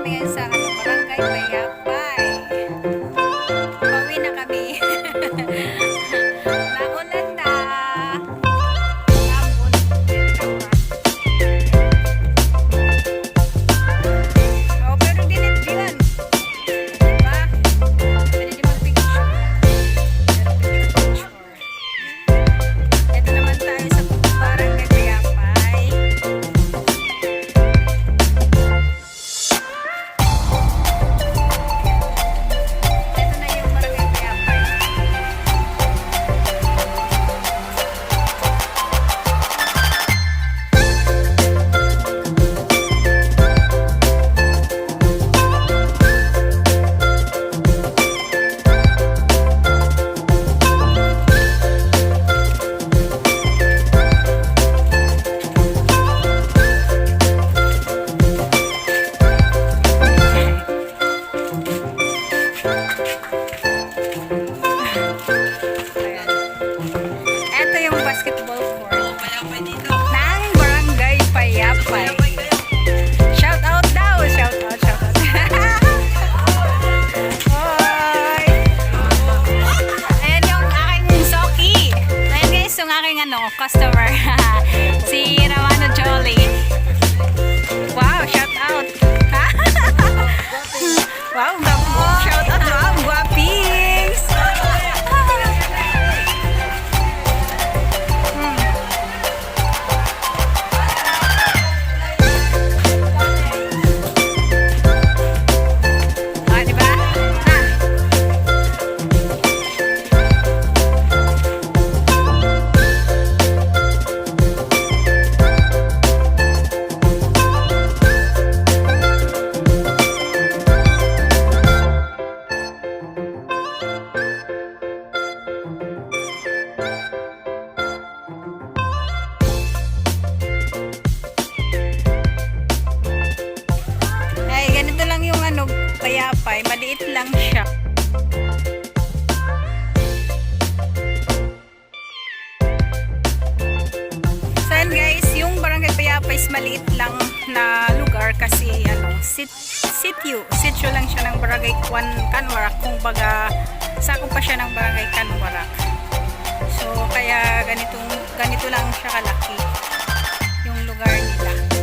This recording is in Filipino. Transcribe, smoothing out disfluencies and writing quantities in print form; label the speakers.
Speaker 1: kami ngayon sa Barangay Payapay. Pauwi na kami. Naulan na. Oh, pero dinit yan. Diba? Pwede di mag-picture. Pero picture. Ito naman tayo sa Barangay Payapay. Ito na yung Barangay Payapay. Ayan. Ito yung basketball court ng Barangay Payapay. Shout out daw! Shout out, shout out. Hoy! Ayan yung aking Soki. Ayan guys, yung aking customer. Si Ramano Jolly. Wow, shout out. Wow, shout out. Wow, guwapings. Ah, diba? Ay, ganito lang yung Payapay. Maliit lang siya. So yun guys, yung Barangay Payapay is maliit lang na lugar kasi sityo lang siya ng Barangay Canwarak. Kung baga, sakop pa siya ng Barangay Canwarak. So kaya ganito lang siya kalaki yung lugar nila.